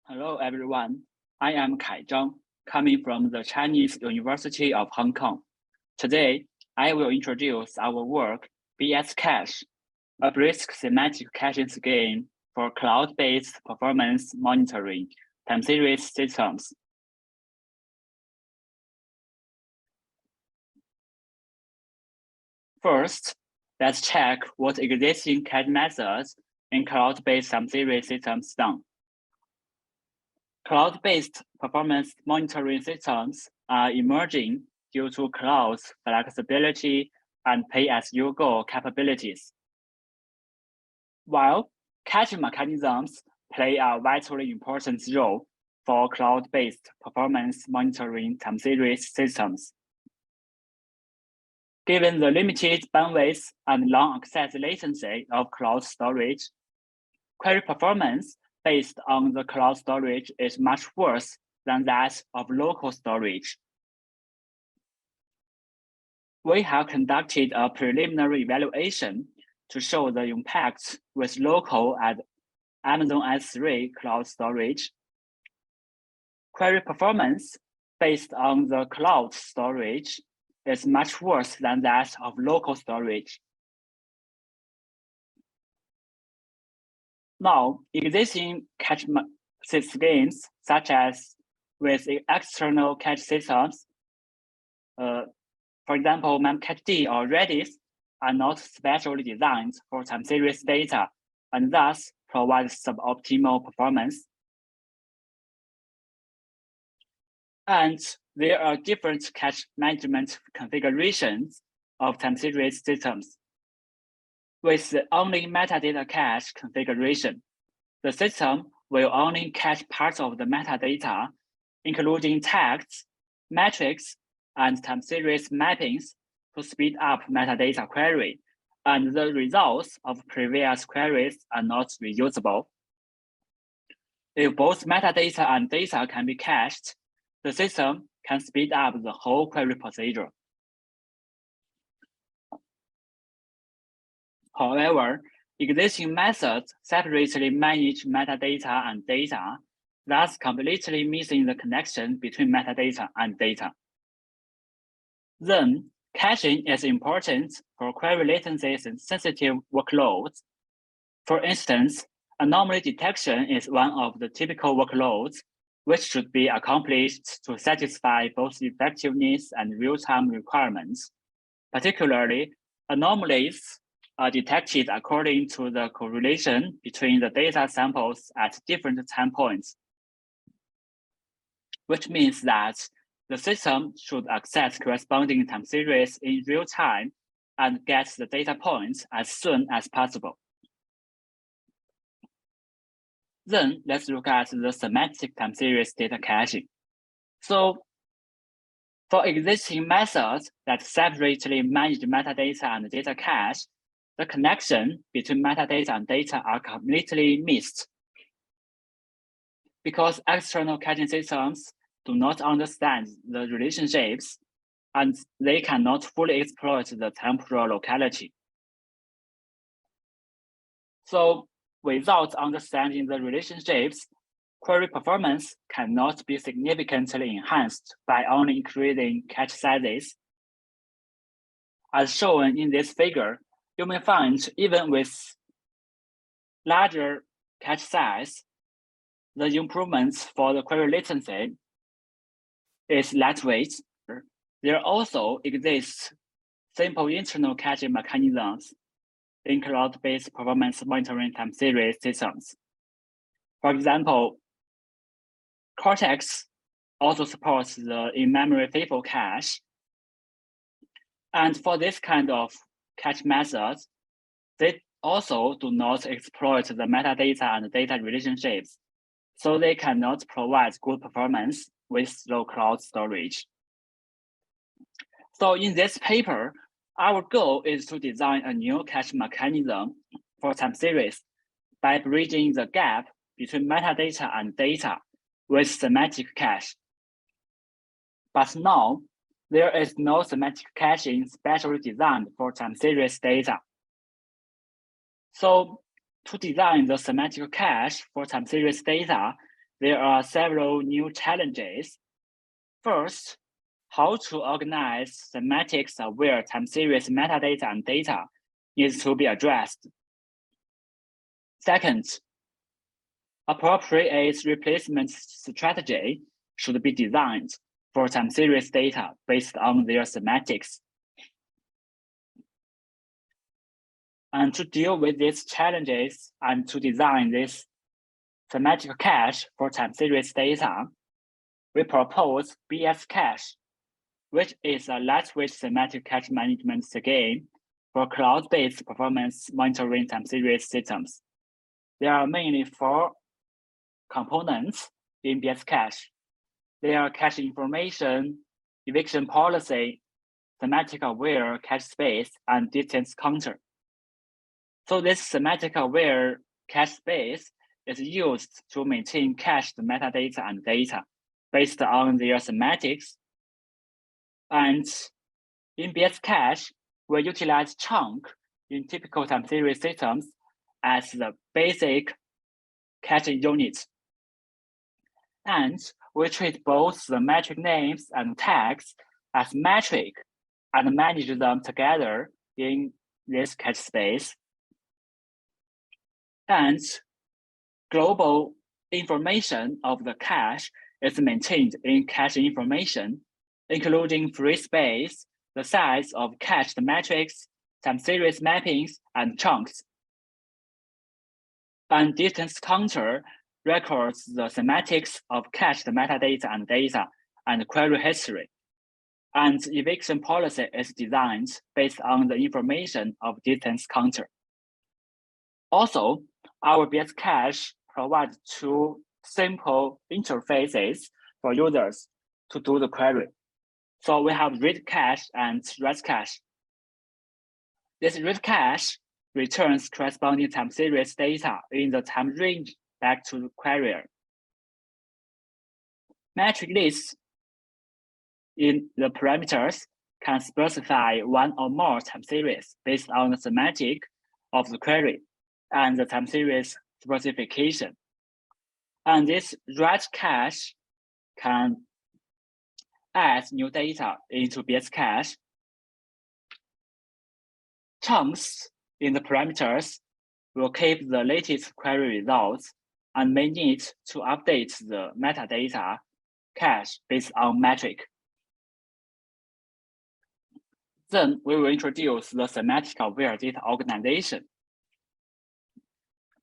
Hello, everyone. I am Zhang, coming from the Chinese University of Hong Kong. Today, I will introduce our work, BSCache, a Brisk semantic caching scheme for cloud-based performance monitoring time series systems. First, let's check what existing cache methods in cloud-based time series systems done. Cloud-based performance monitoring systems are emerging due to cloud's flexibility and pay-as-you-go capabilities. While caching mechanisms play a vitally important role for cloud-based performance monitoring time series systems. Given the limited bandwidth and long access latency of cloud storage, query performance based on the cloud storage is much worse than that of local storage. We have conducted a preliminary evaluation to show the impact with local and Amazon S3 cloud storage. Query performance based on the cloud storage is much worse than that of local storage. Now, existing cache schemes, such as with external cache systems, for example, memcached or Redis, are not specially designed for time series data and thus provide suboptimal performance. And there are different cache management configurations of time series systems. With the only metadata cache configuration, the system will only cache parts of the metadata, including tags, metrics, and time series mappings to speed up metadata query, and the results of previous queries are not reusable. If both metadata and data can be cached, the system can speed up the whole query procedure. However, existing methods separately manage metadata and data, thus completely missing the connection between metadata and data. Then, caching is important for query latency sensitive workloads. For instance, anomaly detection is one of the typical workloads which should be accomplished to satisfy both effectiveness and real-time requirements. Particularly, anomalies are detected according to the correlation between the data samples at different time points, which means that the system should access corresponding time series in real time and get the data points as soon as possible. Then let's look at the semantic time series data caching. So for existing methods that separately manage metadata and data cache, the connection between metadata and data are completely missed. Because external caching systems do not understand the relationships, and they cannot fully exploit the temporal locality. So without understanding the relationships, query performance cannot be significantly enhanced by only increasing cache sizes. As shown in this figure, you may find even with larger cache size, the improvements for the query latency is lightweight. There also exists simple internal caching mechanisms in cloud-based performance monitoring time series systems. For example, Cortex also supports the in-memory FIFO cache. And for this kind of cache methods, they also do not exploit the metadata and data relationships, so they cannot provide good performance with low cloud storage. So in this paper, our goal is to design a new cache mechanism for time series by bridging the gap between metadata and data with semantic cache. But now, there is no semantic caching specially designed for time series data. So to design the semantic cache for time series data, there are several new challenges. First, how to organize semantics-aware time series metadata and data needs to be addressed. Second, appropriate replacement strategy should be designed for time series data based on their semantics. And to deal with these challenges and to design this semantic cache for time series data, we propose BSCache, which is a lightweight semantic cache management scheme for cloud-based performance monitoring time series systems. There are mainly 4 components in BSCache. They are cache information, eviction policy, semantic-aware cache space, and distance counter. So this semantic-aware cache space is used to maintain cached metadata and data based on their semantics. And in BSCache, we utilize chunk in typical time series systems as the basic cache unit. And we treat both the metric names and tags as metric and manage them together in this cache space. And global information of the cache is maintained in cache information, including free space, the size of cached metrics, time series mappings, and chunks. And distance counter records the semantics of cached metadata and data and query history. And eviction policy is designed based on the information of distance counter. Also, our BSCache provides 2 simple interfaces for users to do the query. So we have read cache and write cache. This read cache returns corresponding time series data in the time range back to the querier. Metric lists in the parameters can specify 1 or more time series based on the semantic of the query and the time series specification. And this write cache can add new data into BSCache. Chunks in the parameters will keep the latest query results and may need to update the metadata cache based on metric. Then we will introduce the semantic-aware data organization.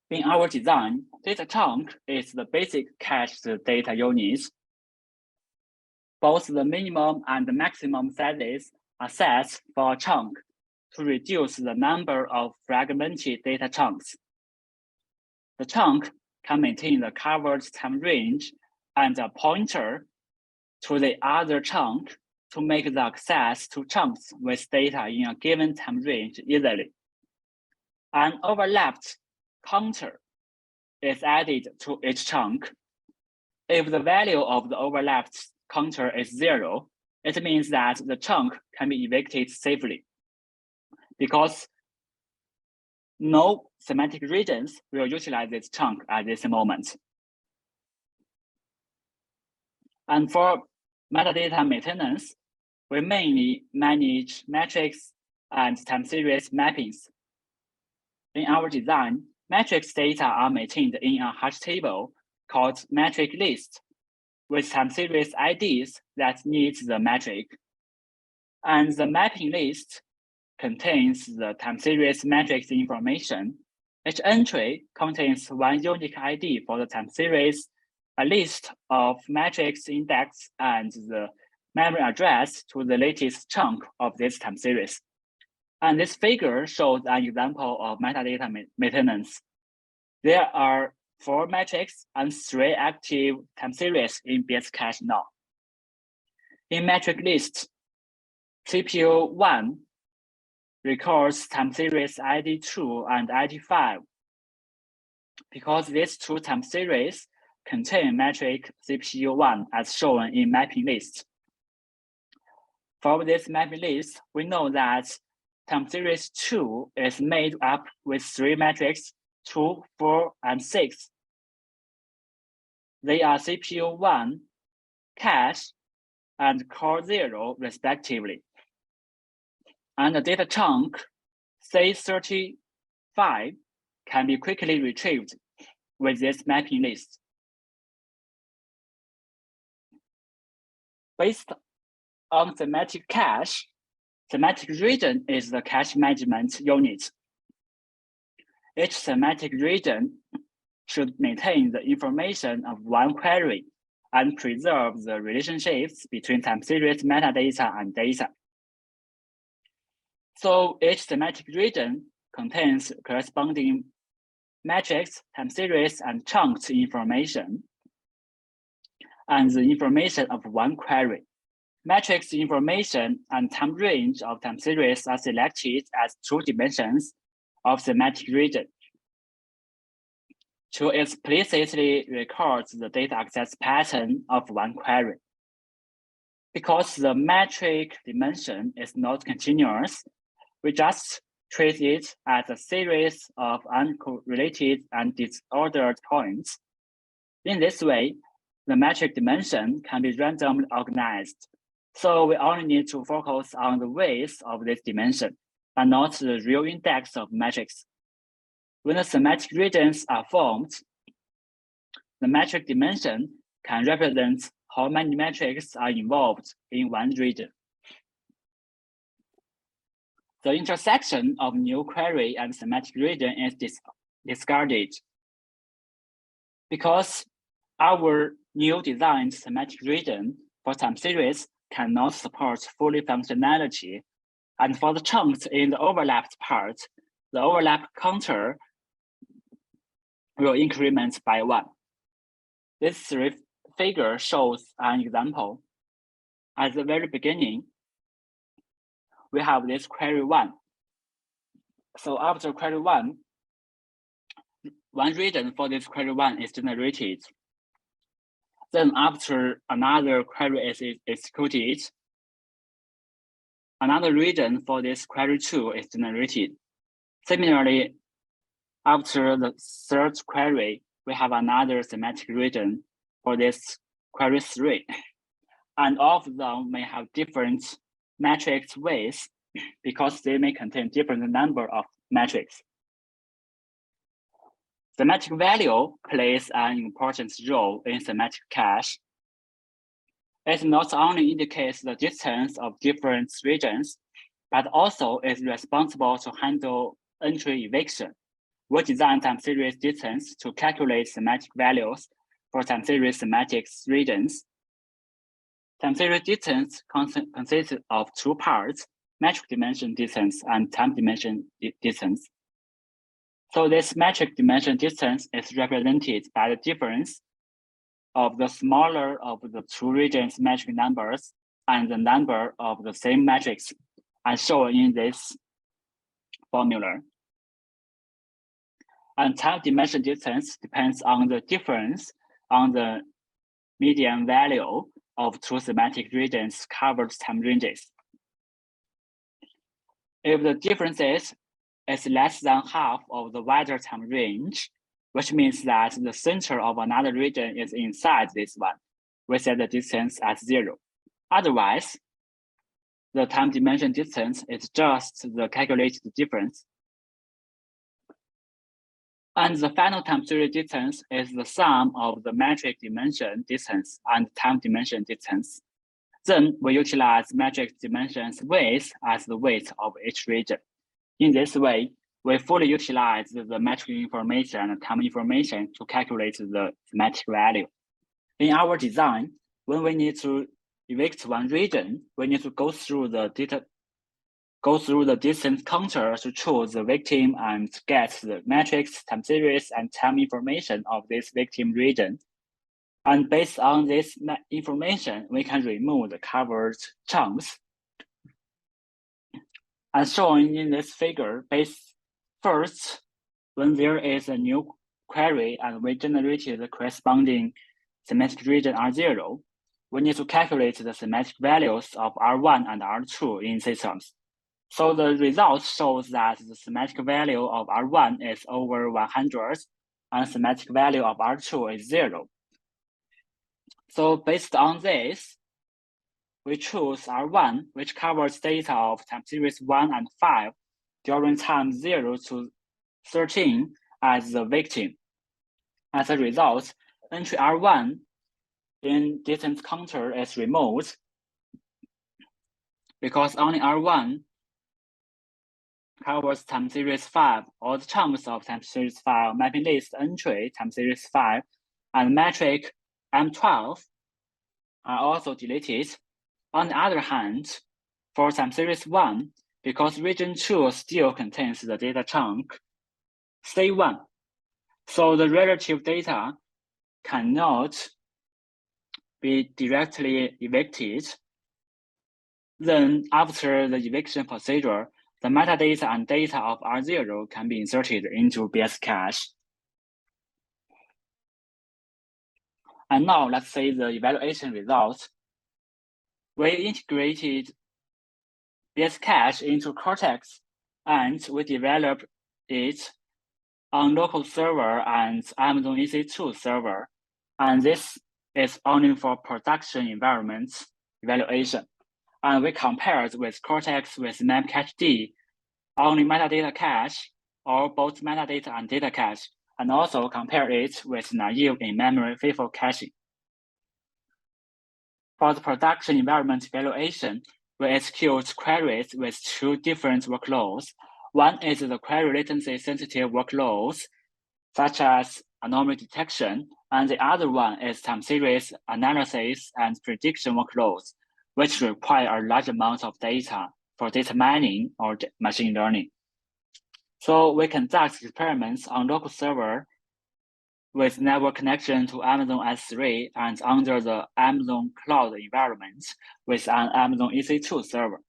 In our design, data chunk is the basic cached data unit. Both the minimum and the maximum sizes are set for a chunk to reduce the number of fragmented data chunks. The chunk can maintain the covered time range and a pointer to the other chunk to make the access to chunks with data in a given time range easily. An overlapped counter is added to each chunk. If the value of the overlapped counter is 0, it means that the chunk can be evicted safely, because no semantic regions will utilize this chunk at this moment. And for metadata maintenance, we mainly manage metrics and time series mappings. In our design, metrics data are maintained in a hash table called metric list with time series IDs that need the metric. And the mapping list contains the time series metrics information. Each entry contains 1 unique ID for the time series, a list of metrics index, and the memory address to the latest chunk of this time series. And this figure shows an example of metadata maintenance. There are 4 metrics and 3 active time series in BSCache now. In metric list, CPU 1 records time series ID 2 and ID 5 because these 2 time series contain metric CPU 1 as shown in mapping list. For this mapping list, we know that time series 2 is made up with 3 metrics, 2, 4, and 6. they are CPU 1, cache, and core 0, respectively. And the data chunk C35 can be quickly retrieved with this mapping list. Based on semantic cache, semantic region is the cache management unit. Each semantic region should maintain the information of one query and preserve the relationships between time series metadata and data. So each semantic region contains corresponding metrics, time series, and chunked information, and the information of one query. Metrics information and time range of time series are selected as two dimensions of semantic region to explicitly record the data access pattern of one query. Because the metric dimension is not continuous, we just treat it as a series of uncorrelated and disordered points. In this way, the metric dimension can be randomly organized. So we only need to focus on the weights of this dimension, but not the real index of metrics. When the semantic regions are formed, the metric dimension can represent how many metrics are involved in one region. The intersection of new query and semantic region is discarded because our new designed semantic region for time series cannot support fully functionality, and for the chunks in the overlapped part, the overlap counter will increment by 1. This figure shows an example. At the very beginning, we have this query 1. So after query 1, one region for this query 1 is generated. Then after another query is executed, another region for this query 2 is generated. Similarly, after the third query, we have another semantic region for this query 3. And all of them may have different matrix weights because they may contain different number of metrics. Semantic value plays an important role in semantic cache. It not only indicates the distance of different regions, but also is responsible to handle entry eviction. We design time series distance to calculate semantic values for time series semantic regions. Time series distance consists of two parts, metric dimension distance and time dimension distance. So this metric dimension distance is represented by the difference of the smaller of the two regions' metric numbers and the number of the same metrics, as shown in this formula. And time dimension distance depends on the difference on the median value of two semantic regions' covered time ranges. If the difference is less than half of the wider time range, which means that the center of another region is inside this one, we set the distance as 0. Otherwise, the time dimension distance is just the calculated difference. And the final time series distance is the sum of the metric dimension distance and time dimension distance. Then we utilize metric dimensions weights as the weight of each region. In this way, we fully utilize the metric information and time information to calculate the semantic value. In our design, when we need to evict one region, we need to go through the distance counter to choose the victim and get the metrics, time series, and time information of this victim region. And based on this information, we can remove the covered chunks. As shown in this figure, first, when there is a new query and we generated the corresponding semantic region R0, we need to calculate the semantic values of R1 and R2 in systems. So the result shows that the semantic value of R1 is over 100 and semantic value of R2 is 0. So based on this, we choose R1, which covers data of time series 1 and 5 during time 0 to 13 as the victim. As a result, entry R1 in distance counter is removed because only R1 covers time series 5, all the chunks of time series 5, mapping list entry time series 5, and metric M12 are also deleted. On the other hand, for time series 1, because region 2 still contains the data chunk C1, so the relative data cannot be directly evicted. Then after the eviction procedure, the metadata and data of R0 can be inserted into BSCache. And now let's see the evaluation results. We integrated BSCache into Cortex, and we developed it on local server and Amazon EC2 server. And this is only for production environment evaluation. And we compared with Cortex with memcached, only metadata cache, or both metadata and data cache, and also compare it with naive in-memory FIFO caching. For the production environment evaluation, we execute queries with two different workloads. One is the query latency sensitive workloads, such as anomaly detection, and the other one is time series analysis and prediction workloads, which require a large amount of data for data mining or machine learning. So we conduct experiments on local server with network connection to Amazon S3 and under the Amazon cloud environment with an Amazon EC2 server.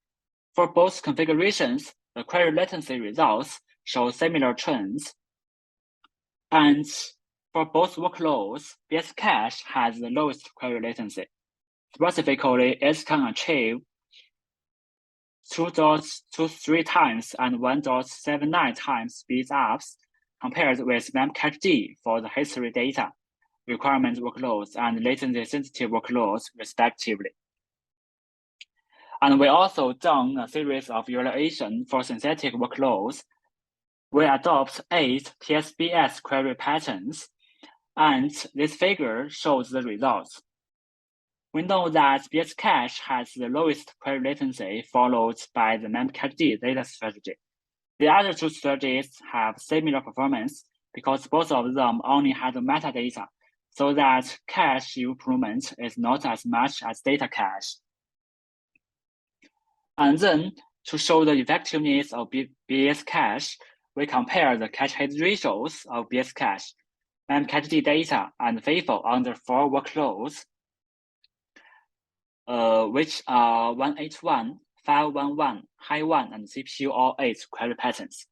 For both configurations, the query latency results show similar trends. And for both workloads, BSCache has the lowest query latency. Specifically, it can achieve 2.23 times and 1.79 times speed ups compared with memcached for the history data, requirement workloads, and latency-sensitive workloads, respectively. And we also done a series of evaluation for synthetic workloads. We adopt 8 TSBS query patterns, and this figure shows the results. We know that BSCache has the lowest query latency, followed by the memcached data strategy. The other two strategies have similar performance because both of them only had metadata, so that cache improvement is not as much as data cache. And then, to show the effectiveness of BSCache, we compare the cache-hit ratios of BSCache, memcached data, and FIFO under 4 workloads, which are 181, 511, high 1, and CPU all 8 query patterns.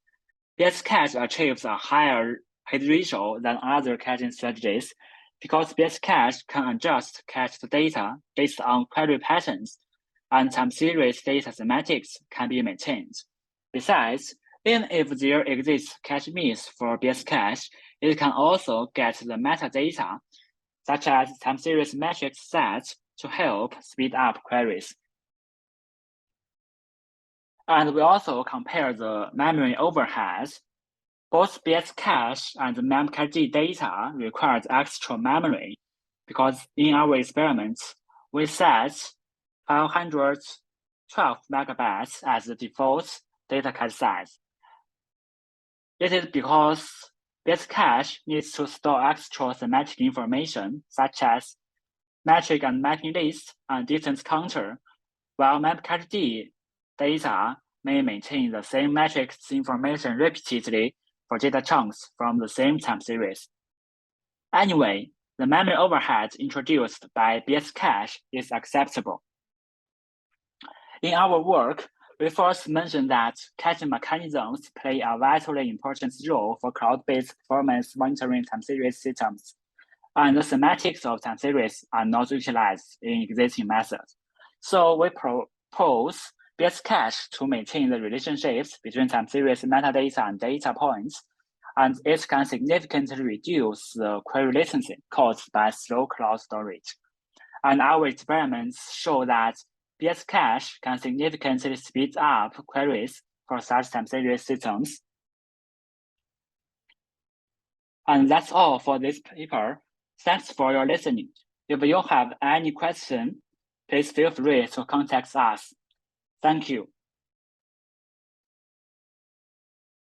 BSCache achieves a higher hit ratio than other caching strategies because BSCache can adjust cached data based on query patterns, and time series data semantics can be maintained. Besides, even if there exists cache miss for BSCache, it can also get the metadata, such as time series matrix set, to help speed up queries. And we also compare the memory overhead. Both BSCache and memcached data requires extra memory because in our experiments, we set 512 megabytes as the default data cache size. It is because BSCache needs to store extra semantic information, such as metric and mapping list and distance counter, while memcached data may maintain the same matrix information repeatedly for data chunks from the same time series. Anyway, the memory overhead introduced by BSCache is acceptable. In our work, we first mentioned that caching mechanisms play a vitally important role for cloud-based performance monitoring time series systems, and the semantics of time series are not utilized in existing methods. So we propose BSCache to maintain the relationships between time series metadata and data points, and it can significantly reduce the query latency caused by slow cloud storage. And our experiments show that BSCache can significantly speed up queries for such time series systems. And that's all for this paper. Thanks for your listening. If you have any question, please feel free to contact us. Thank you.